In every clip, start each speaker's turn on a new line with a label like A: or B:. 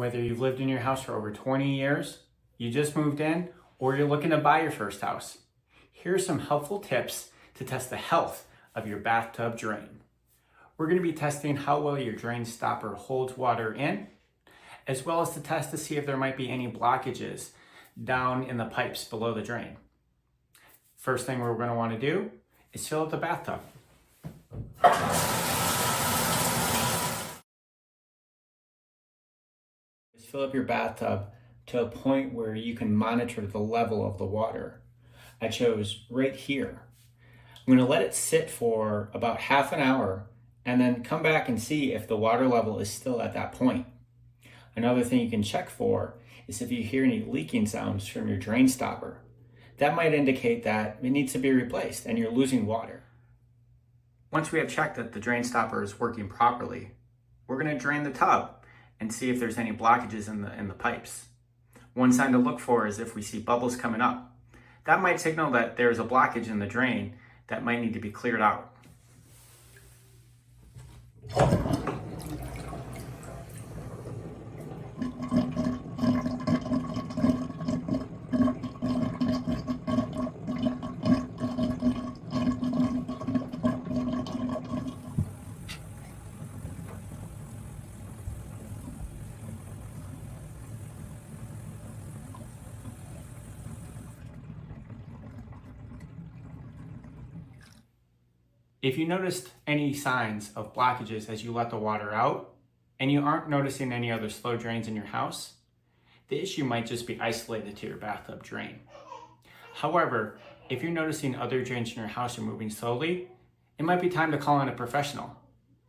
A: Whether you've lived in your house for over 20 years, you just moved in, or you're looking to buy your first house, here are some helpful tips to test the health of your bathtub drain. We're going to be testing how well your drain stopper holds water in, as well as to test to see if there might be any blockages down in the pipes below the drain. First thing we're going to want to do is fill up the bathtub. Just fill up your bathtub to a point where you can monitor the level of the water. I chose right here. I'm going to let it sit for about half an hour and then come back and see if the water level is still at that point. Another thing you can check for is if you hear any leaking sounds from your drain stopper. That might indicate that it needs to be replaced and you're losing water. Once we have checked that the drain stopper is working properly, we're going to drain the tub and see if there's any blockages in the pipes. One sign to look for is if we see bubbles coming up. That might signal that there's a blockage in the drain that might need to be cleared out. If you noticed any signs of blockages as you let the water out, and you aren't noticing any other slow drains in your house, the issue might just be isolated to your bathtub drain. However, if you're noticing other drains in your house are moving slowly, it might be time to call in a professional.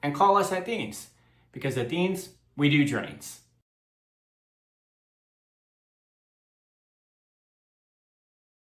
A: And call us at Dean's, because at Dean's, we do drains.